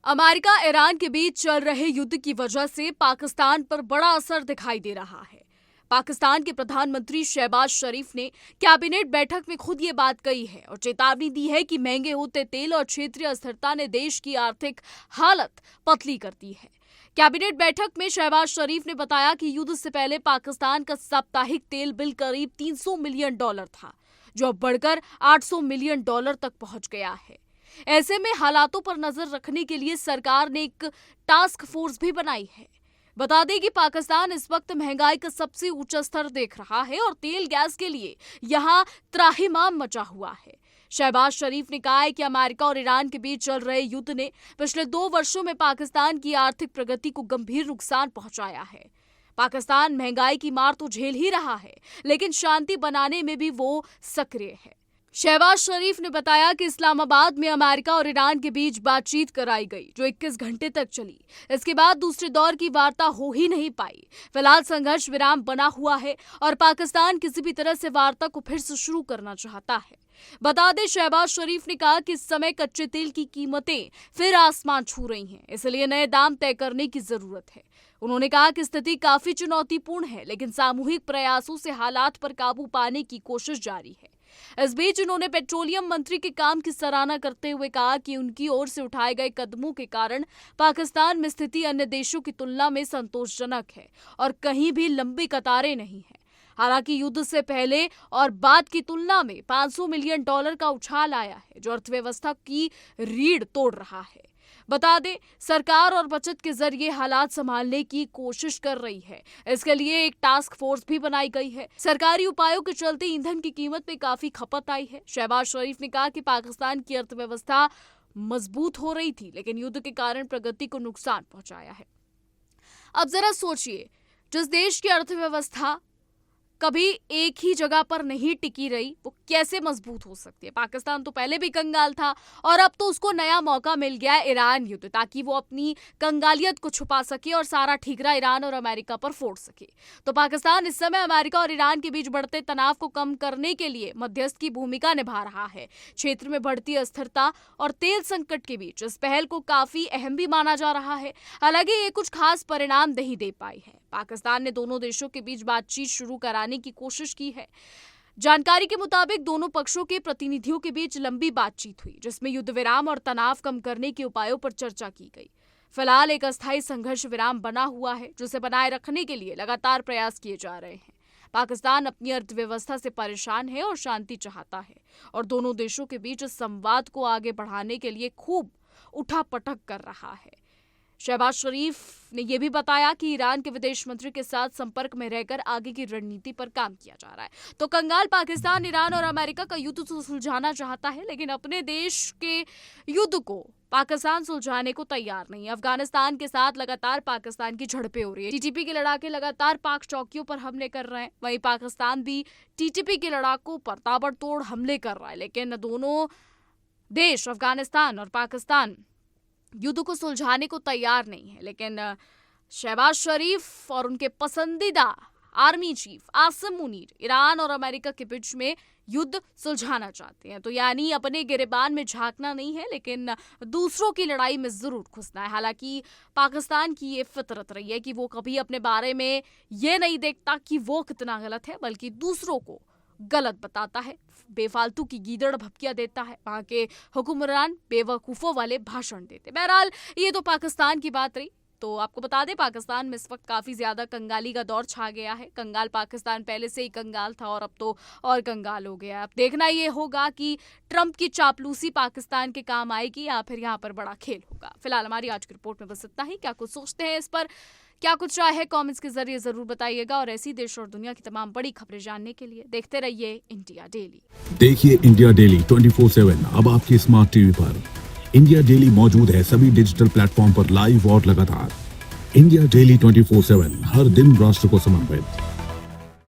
America Iran के बीच चल रहे युद्ध की वजह से पाकिस्तान पर बड़ा असर दिखाई दे रहा है। पाकिस्तान के प्रधानमंत्री शहबाज शरीफ ने कैबिनेट बैठक में खुद ये बात कही है और चेतावनी दी है कि महंगे होते तेल और क्षेत्रीय अस्थिरता ने देश की आर्थिक हालत पतली कर दी है। कैबिनेट बैठक में शहबाज शरीफ ने बताया कि युद्ध से पहले पाकिस्तान का साप्ताहिक तेल बिल करीब $300 मिलियन था, जो अब बढ़कर $800 मिलियन तक पहुंच गया है। ऐसे में हालातों पर नजर रखने के लिए सरकार ने एक टास्क फोर्स भी बनाई है। बता दें कि पाकिस्तान इस वक्त महंगाई का सबसे ऊंचा स्तर देख रहा है और तेल गैस के लिए यहां त्राहिमाम मचा हुआ है। शहबाज शरीफ ने कहा है कि अमेरिका और ईरान के बीच चल रहे युद्ध ने पिछले 2 वर्षों में पाकिस्तान की आर्थिक प्रगति को गंभीर नुकसान पहुंचाया है। पाकिस्तान महंगाई की मार तो झेल ही रहा है, लेकिन शांति बनाने में भी वो सक्रिय है। शहबाज शरीफ ने बताया कि इस्लामाबाद में अमेरिका और ईरान के बीच बातचीत कराई गई, जो 21 घंटे तक चली। इसके बाद दूसरे दौर की वार्ता हो ही नहीं पाई। फिलहाल संघर्ष विराम बना हुआ है और पाकिस्तान किसी भी तरह से वार्ता को फिर से शुरू करना चाहता है। बता दें, शहबाज शरीफ ने कहा कि इस समय कच्चे तेल की कीमतें फिर आसमान छू रही हैं, इसलिए नए दाम तय करने की जरूरत है। उन्होंने कहा कि स्थिति काफी चुनौतीपूर्ण है, लेकिन सामूहिक प्रयासों से हालात पर काबू पाने की कोशिश जारी है। इस बीच उन्होंने पेट्रोलियम मंत्री के काम की सराहना करते हुए कहा कि उनकी ओर से उठाए गए कदमों के कारण पाकिस्तान में स्थिति अन्य देशों की तुलना में संतोषजनक है और कहीं भी लंबी कतारें नहीं हैं। हालांकि युद्ध से पहले और बाद की तुलना में $500 मिलियन का उछाल आया है, जो अर्थव्यवस्था की रीढ़ तोड़ रहा है। बता दें, सरकार और बचत के जरिए हालात संभालने की कोशिश कर रही है। इसके लिए एक टास्क फोर्स भी बनाई गई है। सरकारी उपायों के चलते ईंधन की कीमत में काफी खपत आई है। शहबाज शरीफ ने कहा कि पाकिस्तान की अर्थव्यवस्था मजबूत हो रही थी, लेकिन युद्ध के कारण प्रगति को नुकसान पहुंचाया है। अब जरा सोचिए, जिस देश की अर्थव्यवस्था कभी एक ही जगह पर नहीं टिकी रही, वो कैसे मजबूत हो सकती है। पाकिस्तान तो पहले भी कंगाल था और अब तो उसको नया मौका मिल गया है ईरान युद्ध, ताकि वो अपनी कंगालियत को छुपा सके और सारा ठीकरा ईरान और अमेरिका पर फोड़ सके। तो पाकिस्तान इस समय अमेरिका और ईरान के बीच बढ़ते तनाव को कम करने के लिए मध्यस्थ की भूमिका निभा रहा है। क्षेत्र में बढ़ती अस्थिरता और तेल संकट के बीच इस पहल को काफी अहम भी माना जा रहा है। हालांकि ये कुछ खास परिणाम नहीं दे पाई है। पाकिस्तान ने दोनों देशों के बीच बातचीत शुरू कराने की कोशिश की है। जानकारी के मुताबिक दोनों पक्षों के प्रतिनिधियों के बीच लंबी बातचीत हुई, जिसमें युद्ध विराम और तनाव कम करने के उपायों पर चर्चा की गई। फिलहाल एक अस्थायी संघर्ष विराम बना हुआ है, जिसे बनाए रखने के लिए लगातार प्रयास किए जा रहे हैं। पाकिस्तान अपनी अर्थव्यवस्था से परेशान है और शांति चाहता है, और दोनों देशों के बीच इस संवाद को आगे बढ़ाने के लिए खूब उठापटक कर रहा है। शहबाज शरीफ ने यह भी बताया कि ईरान के विदेश मंत्री के साथ संपर्क में रहकर आगे की रणनीति पर काम किया जा रहा है। तो कंगाल पाकिस्तान ईरान और अमेरिका का युद्ध तो सुलझाना चाहता है, लेकिन अपने देश के युद्ध को पाकिस्तान सुलझाने को तैयार नहीं। अफगानिस्तान के साथ लगातार पाकिस्तान की झड़पें हो रही है। टीटीपी के लड़ाके लगातार पाक चौकियों पर हमले कर रहे हैं, वहीं पाकिस्तान भी टीटीपी के लड़ाकों पर ताबड़तोड़ हमले कर रहा है। लेकिन दोनों देश, अफगानिस्तान और पाकिस्तान, युद्ध को सुलझाने को तैयार नहीं है। लेकिन शहबाज शरीफ और उनके पसंदीदा army chief Asim Munir Iran और अमेरिका के बीच में युद्ध सुलझाना चाहते हैं। तो यानी अपने गिरेबान में झांकना नहीं है, लेकिन दूसरों की लड़ाई में जरूर घुसना है। हालांकि पाकिस्तान की ये फितरत रही है कि वो कभी अपने बारे में ये नहीं देखता कि वो कितना गलत है, बल्कि दूसरों को गलत बताता है, बेफालतू की गीदड़ भपकियां देता है। वहां के हुक्मरान बेवकूफों वाले भाषण देते। बहरहाल ये तो पाकिस्तान की बात रही। तो आपको बता दें, पाकिस्तान में इस वक्त काफी ज्यादा कंगाली का दौर छा गया है। कंगाल पाकिस्तान पहले से ही कंगाल था और अब तो और कंगाल हो गया। अब देखना ये होगा कि ट्रंप की चापलूसी पाकिस्तान के काम आएगी या फिर यहाँ पर बड़ा खेल होगा। फिलहाल हमारी आज की रिपोर्ट में बस इतना ही। क्या कुछ सोचते हैं इस पर, क्या कुछ राय है, कमेंट्स के जरिए जरूर बताइएगा। और ऐसी देश और दुनिया की तमाम बड़ी खबरें जानने के लिए देखते रहिए इंडिया डेली। देखिए इंडिया डेली 24/7 अब आपकी स्मार्ट टीवी पर। इंडिया डेली मौजूद है सभी डिजिटल प्लेटफॉर्म पर लाइव और लगातार। इंडिया डेली 24/7 हर दिन राष्ट्र को समर्पित।